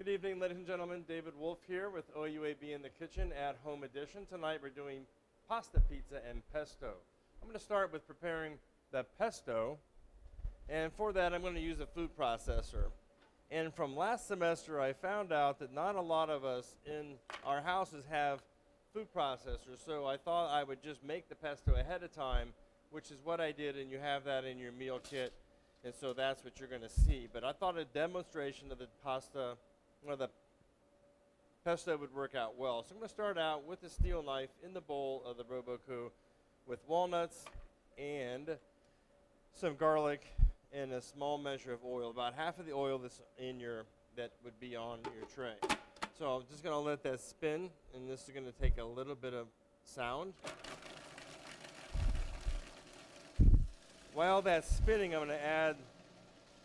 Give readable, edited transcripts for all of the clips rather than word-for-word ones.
Good evening, ladies and gentlemen. David Wolf here with OUAB in the Kitchen at Home Edition. Tonight we're doing pasta pizza and pesto. I'm going to start with preparing the pesto, and for that I'm going to use a food processor. And from last semester I found out that not a lot of us in our houses have food processors, so I thought I would just make the pesto ahead of time, which is what I did, and you have that in your meal kit, and so that's what you're going to see. But I thought a demonstration of the pasta or the pesto would work out well. So I'm going to start out with a steel knife in the bowl of the Roboku with walnuts and some garlic and a small measure of oil, about half of the oil that would be on your tray. So I'm just going to let that spin, and this is going to take a little bit of sound. While that's spinning, I'm going to add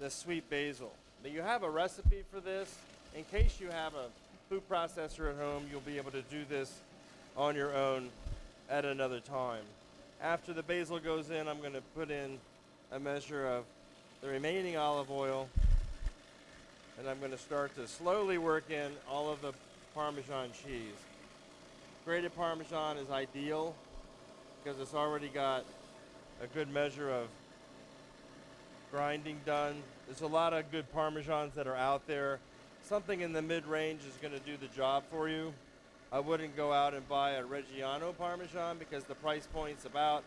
the sweet basil. Now you have a recipe for this. In case you have a food processor at home, you'll be able to do this on your own at another time. After the basil goes in, I'm going to put in a measure of the remaining olive oil, and I'm going to start to slowly work in all of the Parmesan cheese. Grated Parmesan is ideal because it's already got a good measure of grinding done. There's a lot of good Parmesans that are out there. Something in the mid-range is going to do the job for you. I wouldn't go out and buy a Reggiano Parmesan because the price point's about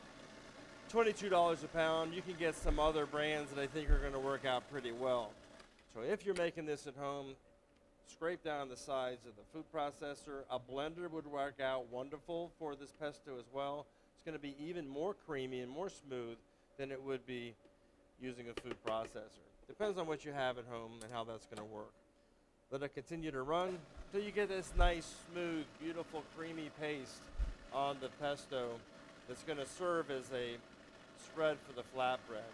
$22 a pound. You can get some other brands that I think are going to work out pretty well. So if you're making this at home, scrape down the sides of the food processor. A blender would work out wonderful for this pesto as well. It's going to be even more creamy and more smooth than it would be using a food processor. Depends on what you have at home and how that's going to work. Let it continue to run until you get this nice, smooth, beautiful, creamy paste on the pesto that's going to serve as a spread for the flatbread.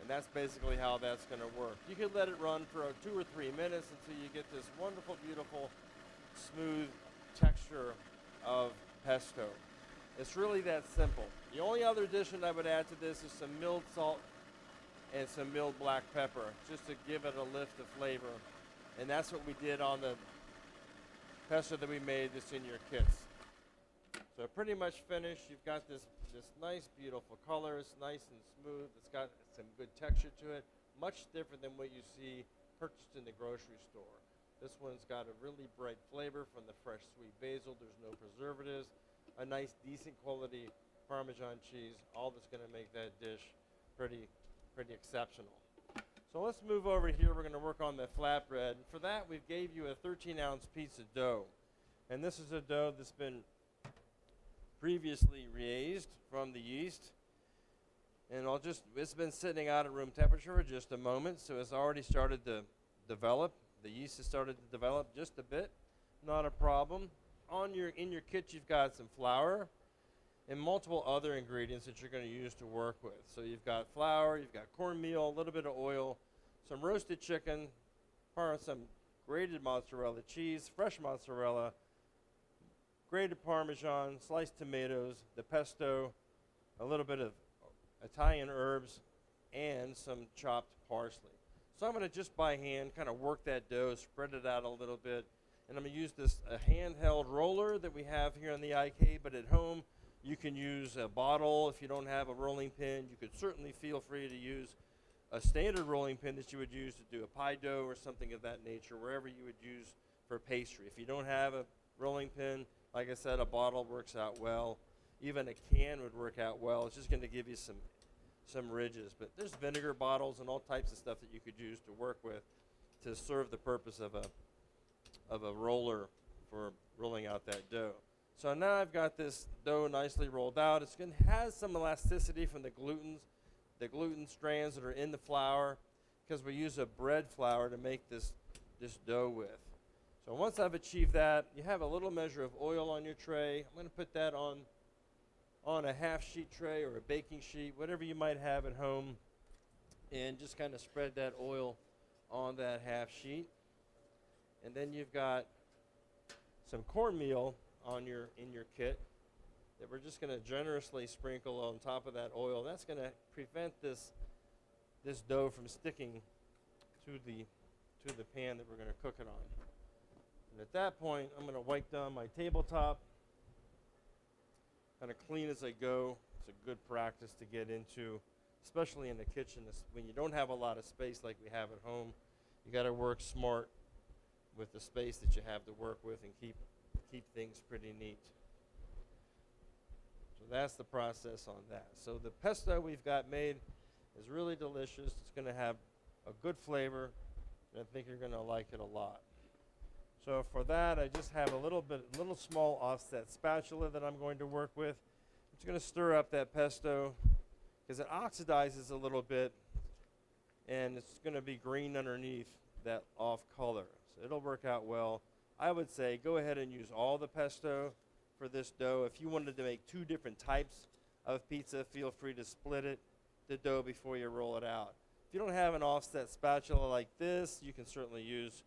And that's basically how that's going to work. You can let it run for 2 or 3 minutes until you get this wonderful, beautiful, smooth texture of pesto. It's really that simple. The only other addition I would add to this is some milled salt and some milled black pepper, just to give it a lift of flavor. And that's what we did on the pesto that we made that's in your kits. So pretty much finished. You've got this nice, beautiful color. It's nice and smooth. It's got some good texture to it. Much different than what you see purchased in the grocery store. This one's got a really bright flavor from the fresh sweet basil. There's no preservatives. A nice, decent quality Parmesan cheese. All that's going to make that dish pretty exceptional. So let's move over here. We're going to work on the flatbread. For that, we gave you a 13-ounce piece of dough. And this is a dough that's been previously raised from the yeast. And it's been sitting out at room temperature for just a moment, so it's already started to develop. The yeast has started to develop just a bit. Not a problem. In your kit, you've got some flour and multiple other ingredients that you're going to use to work with. So you've got flour, you've got cornmeal, a little bit of oil, some roasted chicken, some grated mozzarella cheese, fresh mozzarella, grated Parmesan, sliced tomatoes, the pesto, a little bit of Italian herbs, and some chopped parsley. So I'm going to just by hand kind of work that dough, spread it out a little bit, and I'm going to use a handheld roller that we have here on the IK, but at home you can use a bottle. If you don't have a rolling pin, you could certainly feel free to use a standard rolling pin that you would use to do a pie dough or something of that nature, wherever you would use for pastry. If you don't have a rolling pin, like I said, a bottle works out well. Even a can would work out well. It's just going to give you some ridges. But there's vinegar bottles and all types of stuff that you could use to work with to serve the purpose of a roller for rolling out that dough. So now I've got this dough nicely rolled out. It's going to have some elasticity from the gluten strands that are in the flour, because we use a bread flour to make this dough with. So once I've achieved that, you have a little measure of oil on your tray. I'm going to put that on a half sheet tray or a baking sheet, whatever you might have at home, and just kind of spread that oil on that half sheet. And then you've got some cornmeal in your kit that we're just going to generously sprinkle on top of that oil. That's going to prevent this dough from sticking to to the pan that we're going to cook it on. And at that point, I'm going to wipe down my tabletop, kind of clean as I go. It's a good practice to get into, especially in the kitchen. When you don't have a lot of space like we have at home, you got to work smart with the space that you have to work with and keep things pretty neat. So that's the process on that. So the pesto we've got made is really delicious. It's going to have a good flavor, and I think you're going to like it a lot. So for that, I just have a little small offset spatula that I'm going to work with. I'm just going to stir up that pesto because it oxidizes a little bit, and it's going to be green underneath that off color. So it'll work out well. I would say go ahead and use all the pesto for this dough. If you wanted to make 2 different types of pizza, feel free to split the dough before you roll it out. If you don't have an offset spatula like this, you can certainly use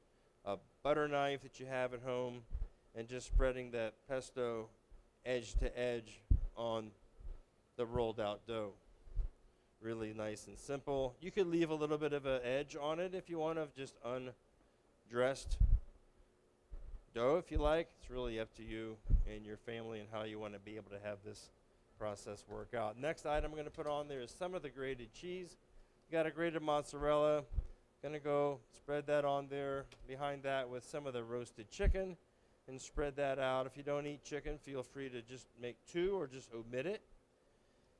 a butter knife that you have at home and just spreading that pesto edge to edge on the rolled out dough. Really nice and simple. You could leave a little bit of an edge on it if you want to, just undressed dough if you like. It's really up to you and your family and how you want to be able to have this process work out. Next item I'm going to put on there is some of the grated cheese. You got a grated mozzarella. Gonna go spread that on there. Behind that with some of the roasted chicken and spread that out. If you don't eat chicken, feel free to just make 2 or just omit it.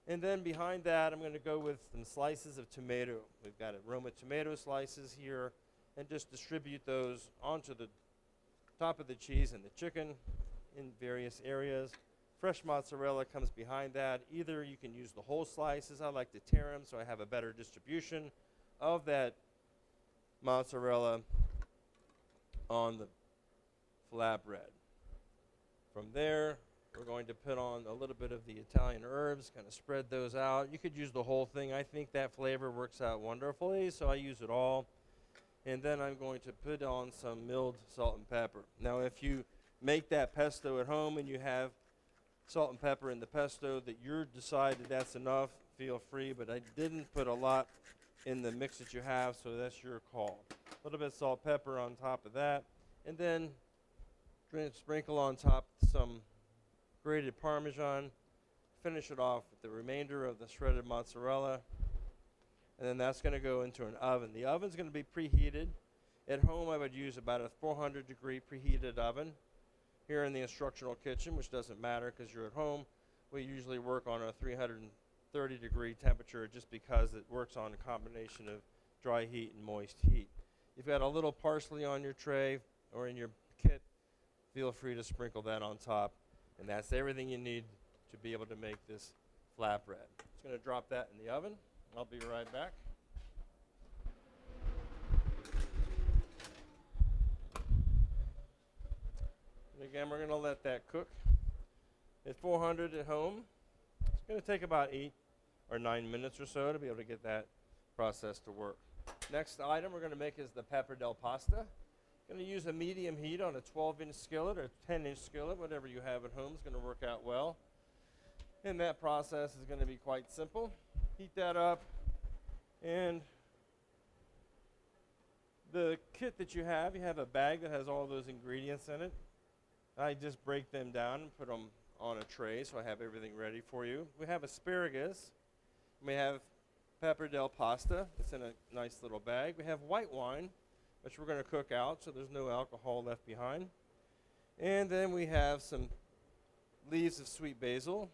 And then behind that, I'm gonna go with some slices of tomato. We've got Roma tomato slices here, and just distribute those onto the top of the cheese and the chicken in various areas. Fresh mozzarella comes behind that. Either you can use the whole slices. I like to tear them so I have a better distribution of that mozzarella on the flatbread. From there, we're going to put on a little bit of the Italian herbs, kind of spread those out. You could use the whole thing. I think that flavor works out wonderfully, so I use it all. And then I'm going to put on some milled salt and pepper. Now, if you make that pesto at home and you have salt and pepper in the pesto that you decide that that's enough, feel free, but I didn't put a lot in the mix that you have, so that's your call. A little bit of salt, pepper on top of that, and then sprinkle on top some grated Parmesan. Finish it off with the remainder of the shredded mozzarella, and then that's going to go into an oven. The oven's going to be preheated. At home, I would use about a 400-degree preheated oven. Here in the instructional kitchen, which doesn't matter because you're at home, we usually work on a 330-degree temperature just because it works on a combination of dry heat and moist heat. You've got a little parsley on your tray or in your kit. Feel free to sprinkle that on top, and that's everything you need to be able to make this flatbread. Just going to drop that in the oven. I'll be right back. And again, we're going to let that cook at 400 at home. It's going to take about 8 or 9 minutes or so to be able to get that process to work. Next item we're going to make is the pappardelle pasta. Going to use a medium heat on a 12-inch skillet or 10-inch skillet, whatever you have at home is going to work out well. And that process is going to be quite simple. Heat that up, and the kit that you have a bag that has all those ingredients in it. I just break them down and put them on a tray so I have everything ready for you. We have asparagus. We have pappardelle pasta. It's in a nice little bag. We have white wine, which we're going to cook out so there's no alcohol left behind. And then we have some leaves of sweet basil,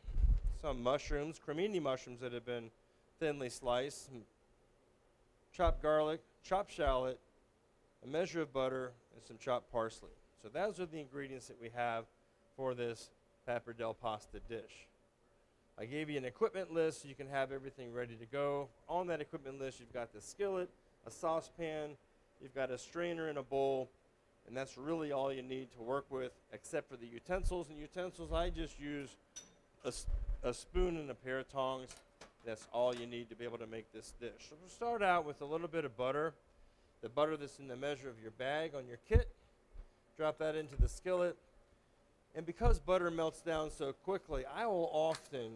some mushrooms, cremini mushrooms that have been thinly sliced, some chopped garlic, chopped shallot, a measure of butter, and some chopped parsley. So those are the ingredients that we have for this pappardelle pasta dish. I gave you an equipment list so you can have everything ready to go. On that equipment list, you've got the skillet, a saucepan, you've got a strainer and a bowl, and that's really all you need to work with except for the utensils. And utensils, I just use a spoon and a pair of tongs. That's all you need to be able to make this dish. So we'll start out with a little bit of butter, the butter that's in the measure of your bag on your kit. Drop that into the skillet. And because butter melts down so quickly, I will often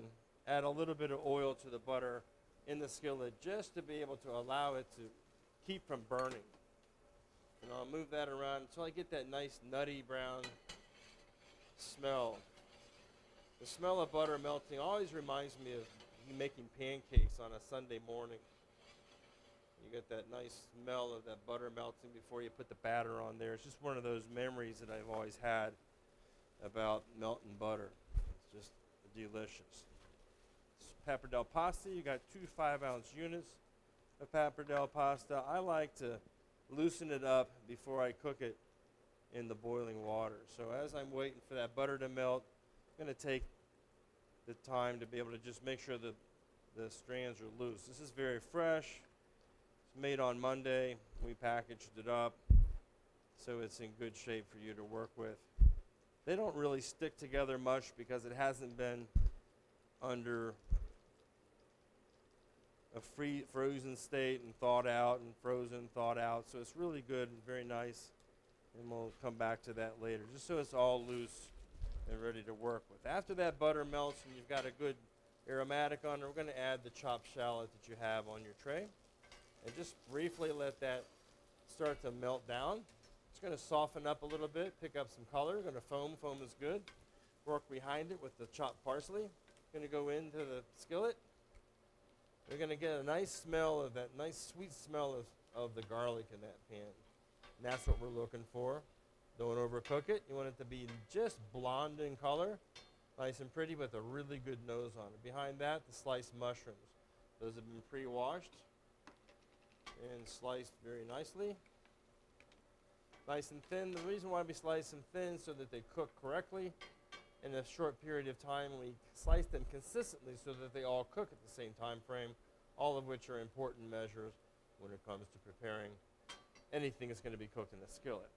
add a little bit of oil to the butter in the skillet just to be able to allow it to keep from burning. And I'll move that around until I get that nice nutty brown smell. The smell of butter melting always reminds me of you making pancakes on a Sunday morning. You get that nice smell of that butter melting before you put the batter on there. It's just one of those memories that I've always had about melting butter. It's just delicious. Pappardelle pasta, you got 2 5-ounce units of pappardelle pasta. I like to loosen it up before I cook it in the boiling water. So as I'm waiting for that butter to melt, I'm going to take the time to be able to just make sure that the strands are loose. This is very fresh. It's made on Monday. We packaged it up so it's in good shape for you to work with. They don't really stick together much because it hasn't been under a frozen state and thawed out and frozen, thawed out. So it's really good and very nice. And we'll come back to that later, just so it's all loose and ready to work with. After that butter melts and you've got a good aromatic on it, we're going to add the chopped shallot that you have on your tray. And just briefly let that start to melt down. It's going to soften up a little bit, pick up some color. Going to foam. Foam is good. Work behind it with the chopped parsley. Going to go into the skillet. We're going to get a nice smell of that nice sweet smell of the garlic in that pan. And that's what we're looking for. Don't overcook it. You want it to be just blonde in color, nice and pretty with a really good nose on it. Behind that, the sliced mushrooms. Those have been pre-washed and sliced very nicely. Nice and thin. The reason why we slice them thin so that they cook correctly in a short period of time. We slice them consistently so that they all cook at the same time frame, all of which are important measures when it comes to preparing anything that's going to be cooked in a skillet.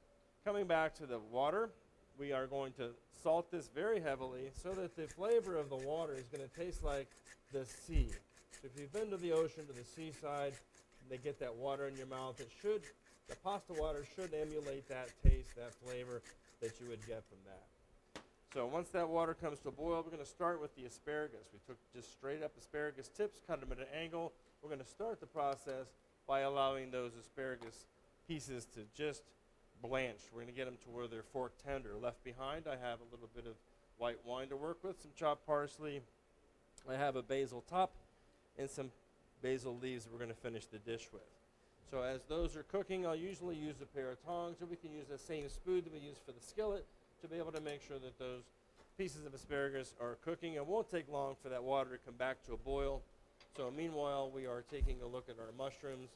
Coming back to the water, we are going to salt this very heavily so that the flavor of the water is going to taste like the sea. So if you've been to the ocean, to the seaside, and they get that water in your mouth, the pasta water should emulate that taste, that flavor that you would get from that. So once that water comes to a boil, we're going to start with the asparagus. We took just straight up asparagus tips, cut them at an angle. We're going to start the process by allowing those asparagus pieces to just blanch. We're going to get them to where they're fork tender. Left behind, I have a little bit of white wine to work with, some chopped parsley. I have a basil top and some basil leaves that we're going to finish the dish with. So as those are cooking, I'll usually use a pair of tongs, or we can use the same spoon that we use for the skillet to be able to make sure that those pieces of asparagus are cooking. It won't take long for that water to come back to a boil. So meanwhile, we are taking a look at our mushrooms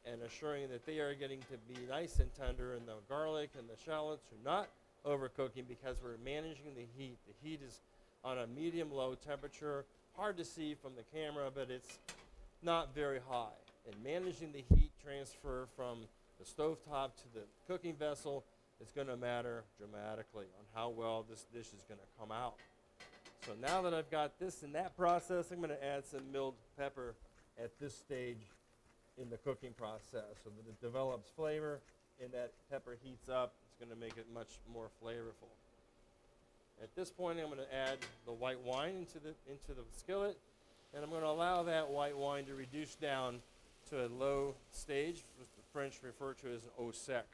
and assuring that they are getting to be nice and tender, and the garlic and the shallots are not overcooking because we're managing the heat. The heat is on a medium-low temperature. Hard to see from the camera, but it's not very high. And managing the heat transfer from the stovetop to the cooking vessel is going to matter dramatically on how well this dish is going to come out. So now that I've got this in that process, I'm going to add some milled pepper at this stage in the cooking process so that it develops flavor and that pepper heats up. It's going to make it much more flavorful. At this point, I'm going to add the white wine into the skillet, and I'm going to allow that white wine to reduce down to a low stage, which the French refer to as an eau sec.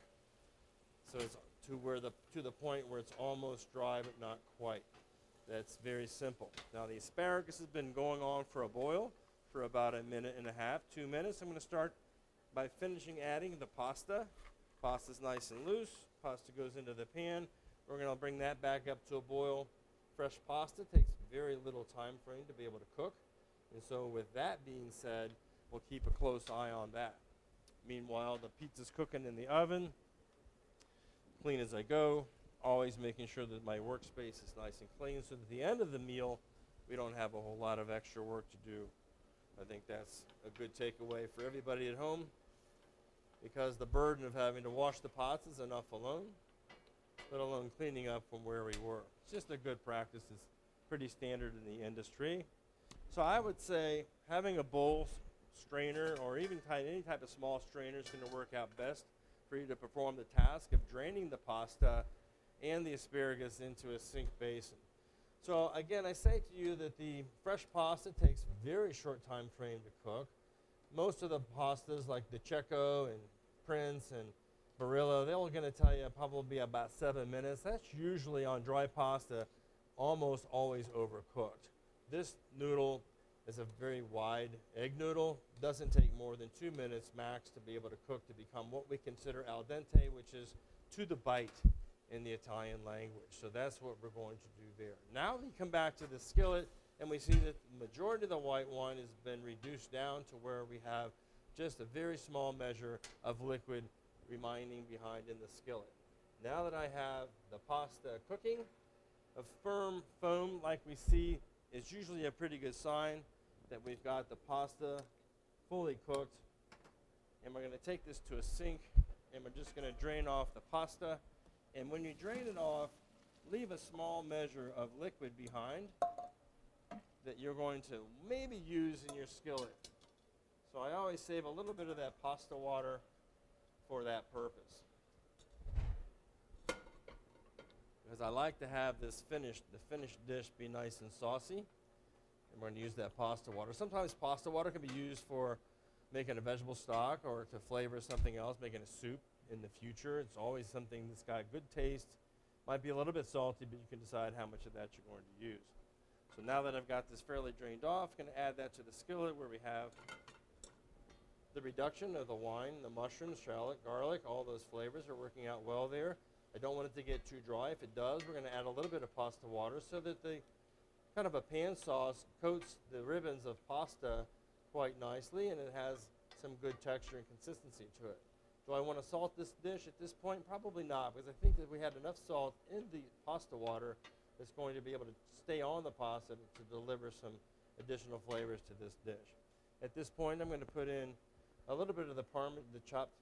So it's to the point where it's almost dry but not quite. That's very simple. Now the asparagus has been going on for a boil for about 1.5 minutes, 2 minutes. I'm going to start by finishing adding the pasta. Pasta's nice and loose. Pasta goes into the pan. We're going to bring that back up to a boil. Fresh pasta takes very little time frame to be able to cook. And so with that being said, we'll keep a close eye on that. Meanwhile, the pizza's cooking in the oven. Clean as I go. Always making sure that my workspace is nice and clean so that at the end of the meal, we don't have a whole lot of extra work to do. I think that's a good takeaway for everybody at home, because the burden of having to wash the pots is enough alone, let alone cleaning up from where we were. It's just a good practice. It's pretty standard in the industry. So I would say having a bowl strainer or even any type of small strainer is going to work out best for you to perform the task of draining the pasta and the asparagus into a sink basin. So again, I say to you that the fresh pasta takes very short time frame to cook. Most of the pastas like the Checo and Prince and Barilla, they're going to tell you probably about 7 minutes. That's usually on dry pasta, almost always overcooked. This noodle is a very wide egg noodle. Doesn't take more than 2 minutes max to be able to cook to become what we consider al dente, which is to the bite in the Italian language. So that's what we're going to do there. Now we come back to the skillet, and we see that the majority of the white wine has been reduced down to where we have just a very small measure of liquid remaining behind in the skillet. Now that I have the pasta cooking, a firm foam like we see is usually a pretty good sign that we've got the pasta fully cooked. And we're going to take this to a sink, and we're just going to drain off the pasta. And when you drain it off, leave a small measure of liquid behind that you're going to maybe use in your skillet. So I always save a little bit of that pasta water for that purpose, because I like to have the finished dish be nice and saucy, and we're going to use that pasta water. Sometimes pasta water can be used for making a vegetable stock or to flavor something else, making a soup in the future. It's always something that's got good taste. Might be a little bit salty, but you can decide how much of that you're going to use. So now that I've got this fairly drained off, I'm going to add that to the skillet where we have the reduction of the wine, the mushrooms, shallot, garlic, all those flavors are working out well there. I don't want it to get too dry. If it does, we're going to add a little bit of pasta water so that the kind of a pan sauce coats the ribbons of pasta quite nicely, and it has some good texture and consistency to it. Do I want to salt this dish at this point? Probably not, because I think that we had enough salt in the pasta water that's going to be able to stay on the pasta to deliver some additional flavors to this dish. At this point, I'm going to put in a little bit of the chopped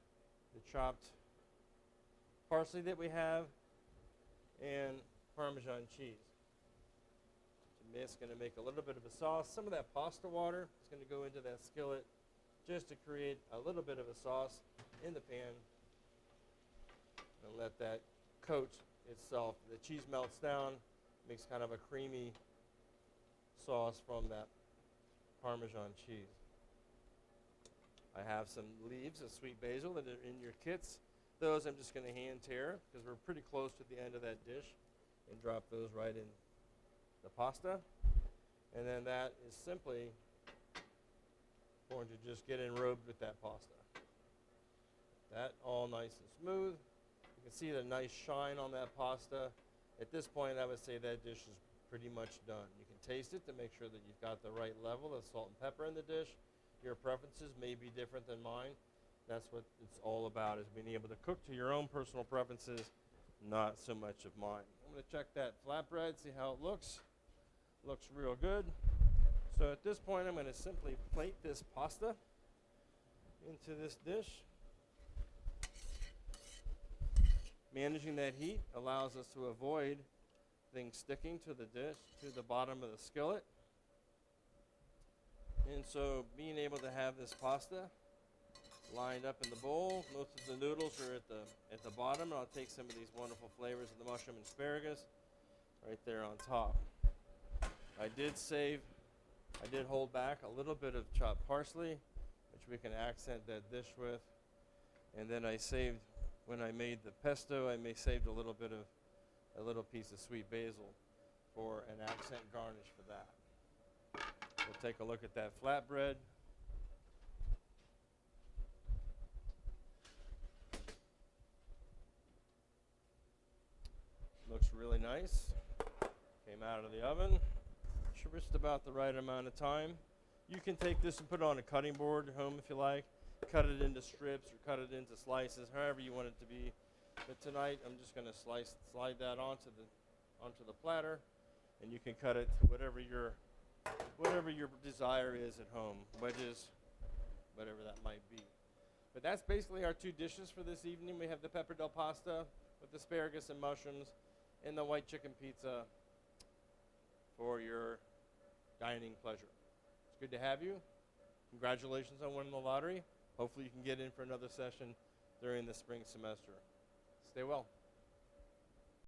parsley that we have, and Parmesan cheese. So it's going to make a little bit of a sauce. Some of that pasta water is going to go into that skillet just to create a little bit of a sauce in the pan, and let that coat itself. The cheese melts down, makes kind of a creamy sauce from that Parmesan cheese. I have some leaves of sweet basil that are in your kits. Those I'm just going to hand tear because we're pretty close to the end of that dish, and drop those right in the pasta. And then that is simply going to just get enrobed with that pasta. That all nice and smooth. You can see the nice shine on that pasta. At this point, I would say that dish is pretty much done. You can taste it to make sure that you've got the right level of salt and pepper in the dish. Your preferences may be different than mine. That's what it's all about, is being able to cook to your own personal preferences, not so much of mine. I'm going to check that flatbread, see how it looks. Looks real good. So at this point, I'm going to simply plate this pasta into this dish. Managing that heat allows us to avoid things sticking to the dish, to the bottom of the skillet. And so being able to have this pasta lined up in the bowl, most of the noodles are at the bottom, and I'll take some of these wonderful flavors of the mushroom and asparagus right there on top. I did hold back a little bit of chopped parsley, which we can accent that dish with. And then I saved, when I made the pesto, I saved a little piece of sweet basil for an accent garnish for that. We'll take a look at that flatbread. Looks really nice. Came out of the oven. Just about the right amount of time. You can take this and put it on a cutting board at home if you like. Cut it into strips or cut it into slices, however you want it to be. But tonight I'm just going to slide that onto the platter, and you can cut it to whatever your desire is at home, wedges, whatever that might be. But that's basically our two dishes for this evening. We have the pappardelle pasta with asparagus and mushrooms, and the white chicken pizza for your dining pleasure. It's good to have you. Congratulations on winning the lottery. Hopefully you can get in for another session during the spring semester. Stay well.